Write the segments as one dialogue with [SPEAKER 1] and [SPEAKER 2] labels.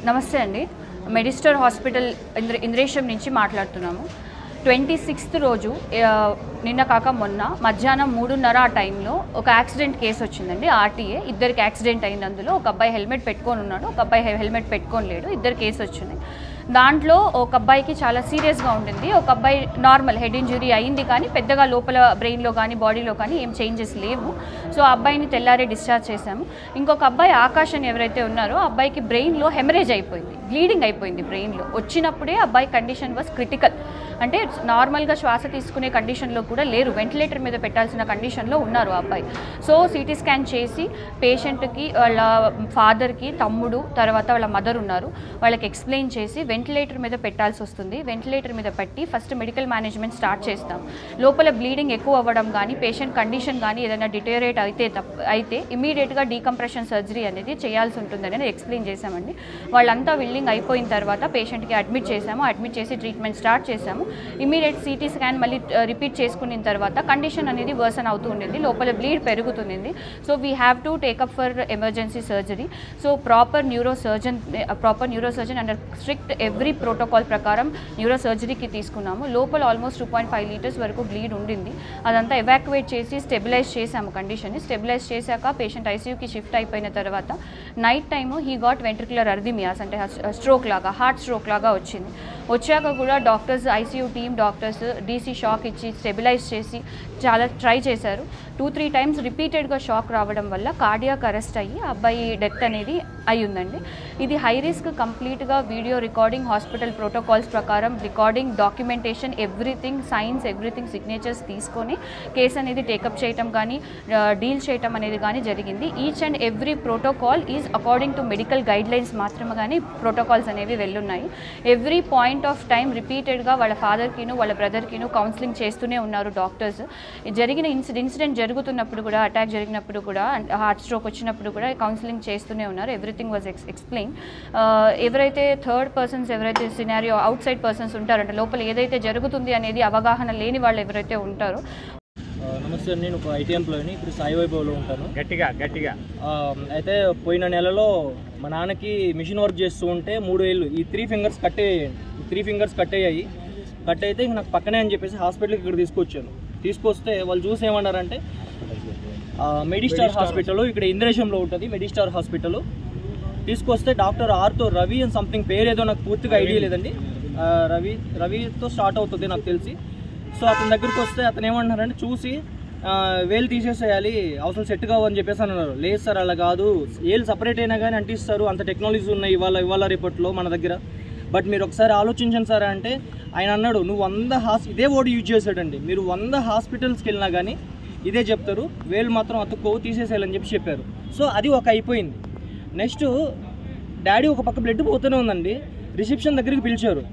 [SPEAKER 1] నమస్తే అండి. మెడిస్టర్ హాస్పిటల్ ఇంద్రేశం నుంచి మాట్లాడుతున్నాము. 26th రోజు నిన్న కాక మొన్న మధ్యాహ్నం 3:30 ఆ టైంలో ఒక యాక్సిడెంట్ కేసు వచ్చిందండి. ఆర్టీఏ ఇద్దరికి యాక్సిడెంట్ అయింది. అందులో ఒక అబ్బాయి హెల్మెట్ పెట్టుకొని ఉన్నాడు, ఒక అబ్బాయి హెల్మెట్ పెట్టుకొని లేడు. ఇద్దరు కేసు వచ్చింది. దాంట్లో ఒక అబ్బాయికి చాలా సీరియస్గా ఉండింది, ఒక అబ్బాయి నార్మల్ హెడ్ ఇంజరీ అయింది, కానీ పెద్దగా లోపల బ్రెయిన్లో కానీ బాడీలో కానీ ఏం చేంజెస్ లేవు. సో ఆ అబ్బాయిని తెల్లారే డిశ్చార్జ్ చేశాము. ఇంకొక అబ్బాయి ఆకాష్ అని ఎవరైతే ఉన్నారో ఆ అబ్బాయికి బ్రెయిన్లో హెమరేజ్ అయిపోయింది, బ్లీడింగ్ అయిపోయింది బ్రెయిన్లో. వచ్చినప్పుడే అబ్బాయి కండిషన్ వాజ్ క్రిటికల్, అంటే నార్మల్గా శ్వాస తీసుకునే కండిషన్లో కూడా లేరు, వెంటిలేటర్ మీద పెట్టాల్సిన కండిషన్లో ఉన్నారు ఆ అబ్బాయి. సో సిటీ స్కాన్ చేసి పేషెంట్కి వాళ్ళ ఫాదర్కి తమ్ముడు తర్వాత వాళ్ళ మదర్ ఉన్నారు, వాళ్ళకి ఎక్స్ప్లెయిన్ చేసి వెంటిలేటర్ మీద పెట్టాల్సి వస్తుంది. వెంటిలేటర్ మీద పెట్టి ఫస్ట్ మెడికల్ మేనేజ్మెంట్ స్టార్ట్ చేస్తాం. లోపల బ్లీడింగ్ ఎక్కువ అవ్వడం కానీ పేషెంట్ కండిషన్ కానీ ఏదైనా డిటేరియరేట్ అయితే ఇమీడియట్గా డీకంప్రెషన్ సర్జరీ అనేది చేయాల్సి ఉంటుందని ఎక్స్ప్లెయిన్ చేశామండి. వాళ్ళంతా విల్లింగ్ అయిపోయిన తర్వాత పేషెంట్కి అడ్మిట్ చేశాము. అడ్మిట్ చేసి ట్రీట్మెంట్ స్టార్ట్ చేశాము. ఇమీడియట్ సిటీ స్కాన్ మళ్ళీ రిపీట్ చేసుకున్న తర్వాత కండిషన్ అనేది వర్సన్ అవుతూ ఉండింది, లోపల బ్లీడ్ పెరుగుతుంది. So we have to take up for emergency surgery. So proper neuro surgeon under strict every protocol ప్రకారం న్యూరో సర్జరీకి తీసుకున్నాము. లోపల ఆల్మోస్ట్ 2.5 లీటర్స్ వరకు బ్లీడ్ ఉండింది. అదంతా ఎవాక్యువేట్ చేసి స్టెబిలైజ్ చేశాము కండిషన్ని. స్టెబిలైజ్ చేశాక పేషెంట్ ఐసీయూకి షిఫ్ట్ అయిపోయిన తర్వాత night time he got ventricular arrhythmias, అంటే స్ట్రోక్ లాగా, హార్ట్ స్ట్రోక్ లాగా వచ్చింది. వచ్చాక కూడా doctors, ICU team doctors DC shock ఇచ్చి స్టెబిలైజ్ చేసి చాలా ట్రై చేశారు. 2-3 టైమ్స్ రిపీటెడ్గా షాక్ రావడం వల్ల కార్డియాక్ అరెస్ట్ అయ్యి అబ్బాయి డెత్ అనేది అయ్యిందండి. ఇది హై రిస్క్. కంప్లీట్గా వీడియో రికార్డింగ్, హాస్పిటల్ ప్రోటోకాల్స్ ప్రకారం recording, documentation, everything, science, everything signatures తీసుకొని కేసు అనేది టేకప్ చేయటం కానీ డీల్ చేయటం అనేది కానీ జరిగింది. Each and every protocol is according to medical guidelines మాత్రమే కానీ ప్రోటోకాల్స్ అనేవి వెళ్ళున్నాయి. ఎవ్రీ పాయింట్ ఆఫ్ టైం రిపీటెడ్గా వాళ్ళ ఫాదర్కిను వాళ్ళ బ్రదర్కిను కౌన్సిలింగ్ చేస్తూనే ఉన్నారు డాక్టర్స్. జరిగిన ఇన్సిడెంట్ జరుగుతున్నప్పుడు కూడా, అటాక్ జరిగినప్పుడు కూడా, హార్ట్ స్ట్రోక్ వచ్చినప్పుడు కూడా కౌన్సిలింగ్ చేస్తూనే ఉన్నారు. Everything was explain. ఎవరైతే థర్డ్ పర్సన్స్, ఎవరైతే సినారియో అవుట్ సైడ్ పర్సన్స్ ఉంటారంటే లోపల ఏదైతే జరుగుతుంది అనేది అవగాహన లేని వాళ్ళు ఎవరైతే ఉంటారో.
[SPEAKER 2] నమస్తే, నేను ఒక ఐటీ ఎంప్లాయీని. ఇప్పుడు సాయి వైభవ్లో ఉంటాను. గట్టిగా అయితే పోయిన నెలలో మా నాన్నకి మిషన్ వర్క్ చేస్తూ ఉంటే 3 ఏళ్ళు ఈ 3 ఫింగర్స్ కట్ అయ్యాయి. కట్ అయితే నాకు పక్కనే అని చెప్పేసి హాస్పిటల్కి ఇక్కడ తీసుకొస్తే వాళ్ళు చూసి ఏమన్నారంటే మెడిస్టార్ హాస్పిటల్ ఇక్కడ ఇంద్రేశంలో ఉంటుంది, మెడిస్టార్ హాస్పిటల్. తీసుకొస్తే డాక్టర్ ఆర్తో రవి అని సంథింగ్ పేరు ఏదో నాకు పూర్తిగా ఐడియా లేదండి, రవితో స్టార్ట్ అవుతుంది నాకు తెలిసి. సో అతని దగ్గరికి వస్తే అతను ఏమన్నారంటే చూసి వేలు తీసేసేయాలి, అవసరం సెట్ కావని చెప్పేసి అన్నారు. లేదు సార్ అలా కాదు, ఏళ్ళు సపరేట్ అయినా కానీ అంటిస్తారు, అంత టెక్నాలజీ ఉన్నాయి ఇవాళ రేపట్లో మన దగ్గర. బట్ మీరు ఒకసారి ఆలోచించండి సార్ అంటే ఆయన అన్నాడు, నువ్వు 100 ఇదే వర్డ్ యూజ్ చేశాడండి, మీరు 100 హాస్పిటల్స్కి వెళ్ళినా కానీ ఇదే చెప్తారు, వేలు మాత్రం అతుక్కోవు, తీసేసేయాలని చెప్పారు. సో అది ఒక అయిపోయింది. నెక్స్ట్ డాడీ ఒక పక్క బ్లడ్ పోతూనే ఉందండి. రిసెప్షన్ దగ్గరికి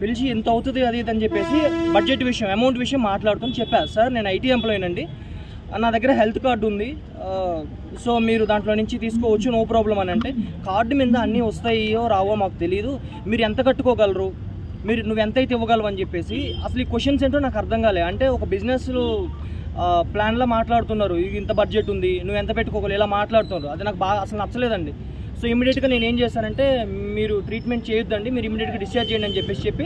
[SPEAKER 2] పిలిచి ఎంత అవుతుంది అది అని చెప్పేసి బడ్జెట్ విషయం, అమౌంట్ విషయం మాట్లాడుతూ చెప్పారు. సార్ నేను ఐటీ ఎంప్లాయీ అండి, నా దగ్గర హెల్త్ కార్డు ఉంది, సో మీరు దాంట్లో నుంచి తీసుకోవచ్చు, నో ప్రాబ్లం అని అంటే కార్డు మీద అన్నీ వస్తాయో రావో మాకు తెలియదు, మీరు ఎంత కట్టుకోగలరు, నువ్వు ఎంత అయితే ఇవ్వగలవు అని చెప్పేసి. అసలు ఈ క్వశ్చన్స్ ఏంటో నాకు అర్థం కాలే. అంటే ఒక బిజినెస్ ప్లాన్లో మాట్లాడుతున్నారు, ఇంత బడ్జెట్ ఉంది, నువ్వు ఎంత పెట్టుకోగలవు, ఇలా మాట్లాడుతున్నారు. అది నాకు బాగా అసలు నచ్చలేదండి. సో ఇమీడియట్గా నేను ఏం చేశానంటే మీరు ట్రీట్మెంట్ చేయొద్దండి, మీరు ఇమీడియట్గా డిశ్చార్జ్ చేయండి అని చెప్పి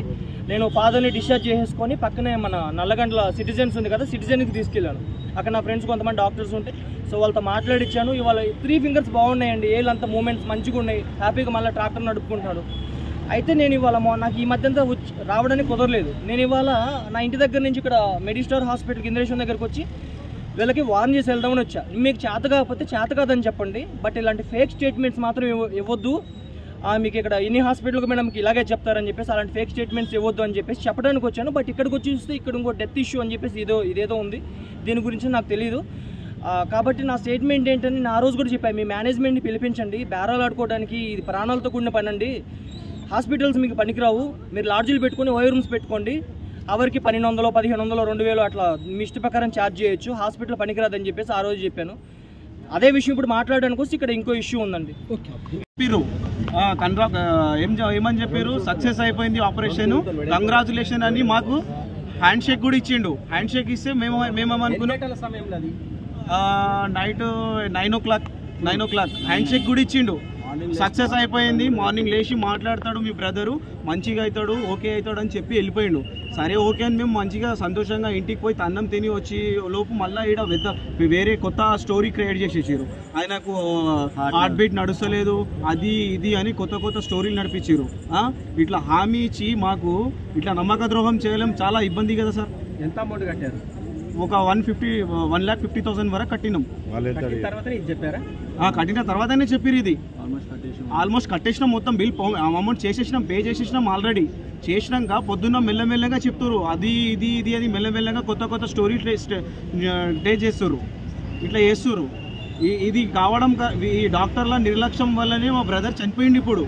[SPEAKER 2] నేను ఫాదర్ని డిశ్చార్జ్ చేసేసుకొని పక్కనే మన నల్లగండ్ల సిటిజన్స్ ఉంది కదా, సిటిజన్కి తీసుకెళ్ళాను. అక్కడ నా ఫ్రెండ్స్ కొంతమంది డాక్టర్స్ ఉంటే సో వాళ్ళతో మాట్లాడిచ్చాను. ఇవాళ 3 ఫింగర్స్ బాగున్నాయండి, ఏళ్ళంతా మూమెంట్స్ మంచిగా ఉన్నాయి, హ్యాపీగా మళ్ళీ ట్రాక్టర్ నడుపుకుంటున్నాడు. అయితే నేను ఇవాళ నాకు ఈ మధ్య అంతా రావడానికి కుదరలేదు. నేను ఇవాళ నా ఇంటి దగ్గర నుంచి ఇక్కడ మెడిస్టార్ హాస్పిటల్కి ఇంద్రేశం దగ్గరకు వచ్చి వీళ్ళకి వార్న్ చేసి వెళ్దామని వచ్చా. మీకు చేత కాకపోతే చేత కాదని చెప్పండి, బట్ ఇలాంటి ఫేక్ స్టేట్మెంట్స్ మాత్రం ఇవ్వద్దు, మీకు ఇక్కడ ఇన్ని హాస్పిటల్కి మేడంకి ఇలాగే చెప్తారని చెప్పేసి అలాంటి ఫేక్ స్టేట్మెంట్స్ ఇవ్వద్దు అని చెప్పేసి చెప్పడానికి వచ్చాను. బట్ ఇక్కడికి వచ్చి చూస్తే ఇక్కడ ఇంకో డెత్ ఇష్యూ అని చెప్పేసి ఇదేదో ఉంది, దీని గురించి నాకు తెలియదు. కాబట్టి నా స్టేట్మెంట్ ఏంటని నా రోజు కూడా చెప్పాను, మీ మేనేజ్మెంట్ని పిలిపించండి, బేరాలు ఆడుకోవడానికి ఇది ప్రాణాలతో కూడిన పని అండి, హాస్పిటల్స్ మీకు పనికిరావు, మీరు లాడ్జీలు పెట్టుకొని ఓయో రూమ్స్ పెట్టుకోండి, అవరికి 1200, 1500, 2000 అట్లా మీ ఇష్ట ప్రకారం ఛార్జ్ చేయొచ్చు, హాస్పిటల్ పనికిరాదని చెప్పేసి ఆ రోజు చెప్పాను. అదే విషయం ఇప్పుడు మాట్లాడడానికి వస్తే ఇక్కడ ఇంకో ఇష్యూ ఉందండి.
[SPEAKER 3] ఏమని చెప్పారు, సక్సెస్ అయిపోయింది ఆపరేషన్, కంగ్రాచులేషన్ అని మాకు హ్యాండ్ షేక్ కూడా ఇచ్చిండు. హ్యాండ్ షేక్ ఇస్తే మేమేమనుకున్నాం నైట్ 9 o'clock హ్యాండ్ షేక్ కూడా ఇచ్చిండు. సక్సెస్ అయిపోయింది. మార్నింగ్ లేచి మాట్లాడతాడు మీ బ్రదరు, మంచిగా అవుతాడు, ఓకే అవుతాడు అని చెప్పి వెళ్ళిపోయిండు. సరే ఓకే అని మేము మంచిగా సంతోషంగా ఇంటికి పోయి అన్నం తిని వచ్చి లోపు మళ్ళీ ఈడ వేరే కొత్త స్టోరీ క్రియేట్ చేసేసారు. ఆయనకు హార్ట్ బీట్ నడుస్తలేదు, అది ఇది అని కొత్త స్టోరీలు నడిపించారు. ఇట్లా హామీ ఇచ్చి మాకు ఇట్లా నమ్మక ద్రోహం చేయడం చాలా ఇబ్బంది కదా సార్.
[SPEAKER 2] ఎంత అమౌంట్ కట్టారు?
[SPEAKER 3] ఒక 1,50,000 వరకు కట్టినాం. కట్టిన తర్వాతనే చెప్పారు. ఇది ఆల్మోస్ట్ కట్టేసినాం, మొత్తం బిల్ అమౌంట్ చేసేసినాం, పే చేసేసినాం ఆల్రెడీ. చేసినాక పొద్దున్న మెల్లమెల్లగా చెప్తారు అది ఇది అని మెల్లమెల్లగా కొత్త స్టోరీ ట్రే చేస్తారు, ఇట్లా చేస్తారు. ఇది కావడం ఈ డాక్టర్ల నిర్లక్ష్యం వల్లనే మా బ్రదర్ చనిపోయింది. ఇప్పుడు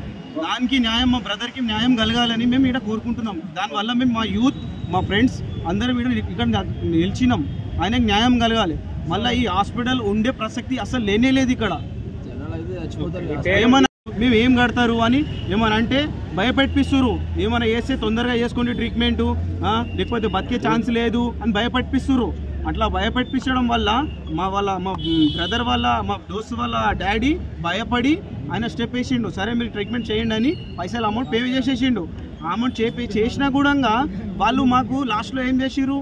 [SPEAKER 3] దానికి న్యాయం, మా బ్రదర్కి న్యాయం కలగాలని మేము ఇక్కడ కోరుకుంటున్నాం. దానివల్ల మేము మా యూత్, మా ఫ్రెండ్స్ అందరం ఇక్కడ నిలిచినాం. ఆయనకు న్యాయం కలగాలి. మళ్ళీ ఈ హాస్పిటల్ ఉండే ప్రసక్తి అసలు లేనే లేదు ఇక్కడ. ఏమన్నా మేము ఏం కడతారు అని ఏమన్నా అంటే భయపెట్టిస్తారు. ఏమైనా వేస్తే తొందరగా చేసుకోండి ట్రీట్మెంటు, లేకపోతే బతికే ఛాన్స్ లేదు అని భయపెట్టిస్తారు. అట్లా భయపెట్టించడం వల్ల మా బ్రదర్ వాళ్ళ, మా దోస్తు వాళ్ళ డాడీ భయపడి ఆయన స్టెప్ వేసిండు. సరే మీరు ట్రీట్మెంట్ చేయండి అని పైసలు అమౌంట్ పే చేసేసిండు. అమౌంట్ చేసినా కూడా వాళ్ళు మాకు లాస్ట్లో ఏం చేసిర్రు,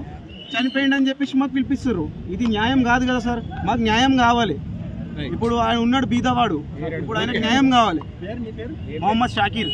[SPEAKER 3] చనిపోయింది అని చెప్పేసి మాకు పిలిపిస్తారు. ఇది న్యాయం కాదు కదా సార్. మాకు న్యాయం కావాలి. ఇప్పుడు ఆయన ఉన్నాడు బీదవాడు, ఇప్పుడు ఆయనకు న్యాయం కావాలి. మొహమ్మద్ షాకీర్.